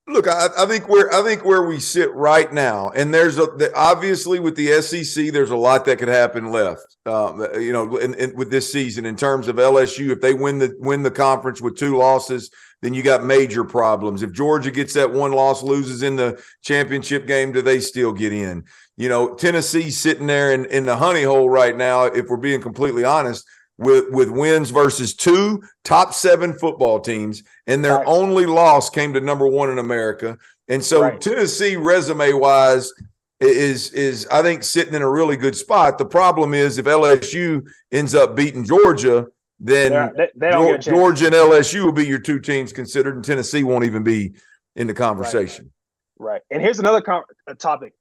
Look, I think where we sit right now, and obviously with the SEC, there's a lot that could happen left. With this season in terms of LSU, if they win the conference with 2 losses, then you got major problems. If Georgia gets that 1 loss, loses in the championship game, do they still get in? Tennessee's sitting there in the honey hole right now. If we're being completely honest, with wins versus 2 top 7 football teams, and their Facts. only loss came to number 1 in America. And so Right. Tennessee, resume wise, is I think sitting in a really good spot. The problem is if LSU ends up beating Georgia, then they don't get a chance. Georgia and LSU will be your 2 teams considered, and Tennessee won't even be in the conversation. Right. And here's another topic.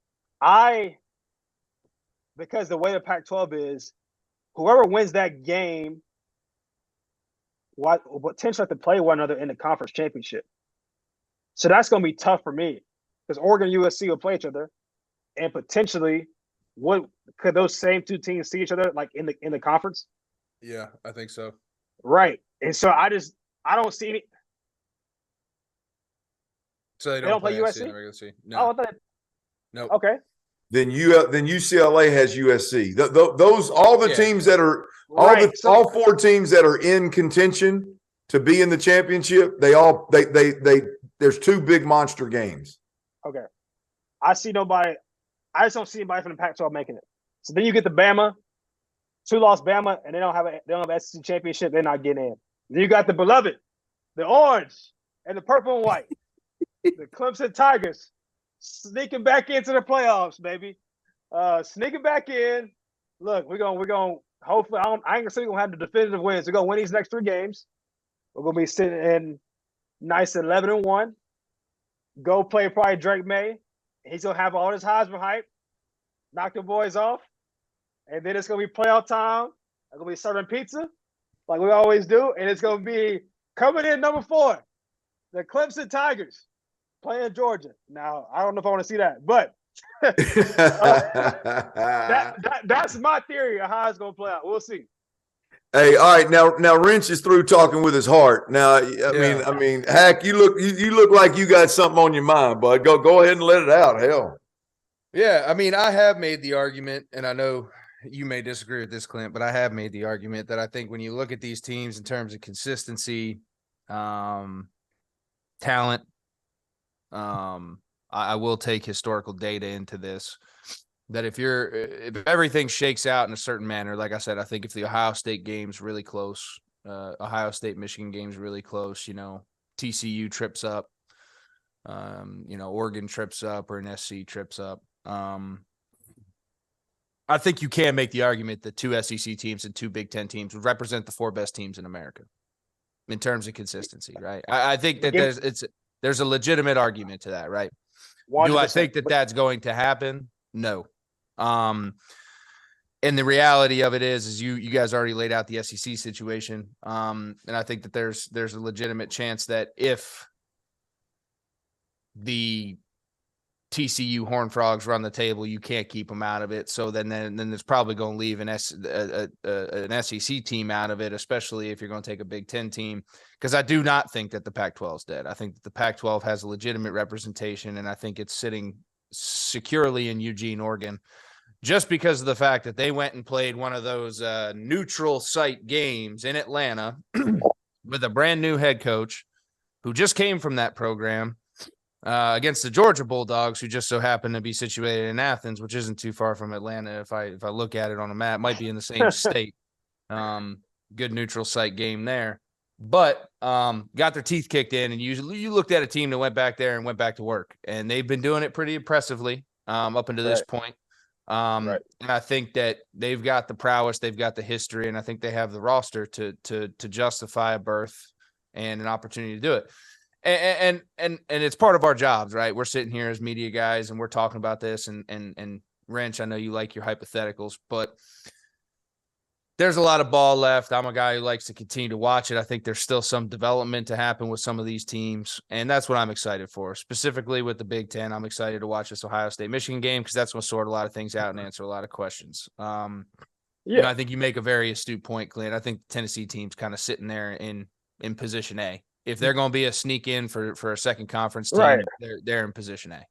Because the way the Pac-12 is, whoever wins that game will potentially have to play one another in the conference championship. So that's going to be tough for me because Oregon and USC will play each other, and potentially, could those same 2 teams see each other like in the conference? Yeah, I think so. Right, and so I don't see any. So they don't play USC in the regular season. No. Oh, I thought. Nope. Okay. Then UCLA has USC. Those all the teams that are all 4 teams that are in contention to be in the championship. There's 2 big monster games. Okay, I see nobody. I just don't see anybody from the Pac-12 making it. So then you get the Bama, 2-loss Bama, and they don't have an SEC championship. They're not getting in. Then you got the beloved, the orange and the purple and white, the Clemson Tigers. Sneaking back into the playoffs, baby. Sneaking back in. Look, we're gonna hopefully I ain't gonna say we're gonna have the definitive wins. We're gonna win these next 3 games. We're gonna be sitting in nice 11-1. Go play probably Drake May. He's gonna have all his Heisman hype. Knock the boys off. And then it's gonna be playoff time. I'm gonna be serving pizza like we always do. And it's gonna be coming in number 4, the Clemson Tigers. Playing Georgia. Now, I don't know if I want to see that, but that's my theory of how it's going to play out. We'll see. Hey, all right. Now Wrench is through talking with his heart. Now, I mean, Hack, you look like you got something on your mind, bud. Go ahead and let it out. Hell. Yeah, I mean, I have made the argument, and I know you may disagree with this, Clint, but I have made the argument that I think when you look at these teams in terms of consistency, talent, I will take historical data into this, that if everything shakes out in a certain manner, like I said, I think if the Ohio State game's really close, Ohio State, Michigan game's really close, TCU trips up, Oregon trips up or an SC trips up. I think you can make the argument that 2 SEC teams and 2 Big Ten teams would represent the 4 best teams in America in terms of consistency, right? I think that there's a legitimate argument to that, right? 100%. Do I think that that's going to happen? No. And the reality of it is you guys already laid out the SEC situation. And I think that there's a legitimate chance that if the TCU Horned Frogs run the table, you can't keep them out of it. So then it's probably going to leave an SEC team out of it, especially if you're going to take a Big Ten team. Because I do not think that the Pac-12 is dead. I think that the Pac-12 has a legitimate representation, and I think it's sitting securely in Eugene, Oregon, just because of the fact that they went and played one of those neutral site games in Atlanta with a brand new head coach who just came from that program. Against the Georgia Bulldogs, who just so happen to be situated in Athens, which isn't too far from Atlanta. If I look at it on a map, might be in the same state. Good neutral site game there, but got their teeth kicked in. And you looked at a team that went back there and went back to work, and they've been doing it pretty impressively up until this point. And I think that they've got the prowess, they've got the history, and I think they have the roster to justify a berth and an opportunity to do it. And it's part of our jobs, right? We're sitting here as media guys and we're talking about this and Wrench, I know you like your hypotheticals, but there's a lot of ball left. I'm a guy who likes to continue to watch it. I think there's still some development to happen with some of these teams, and that's what I'm excited for. Specifically with the Big Ten, I'm excited to watch this Ohio State-Michigan game because that's going to sort a lot of things out and answer a lot of questions. I think you make a very astute point, Clint. I think the Tennessee team's kind of sitting there in position A. if they're going to be a sneak in for a second conference team, Right. they're in position A.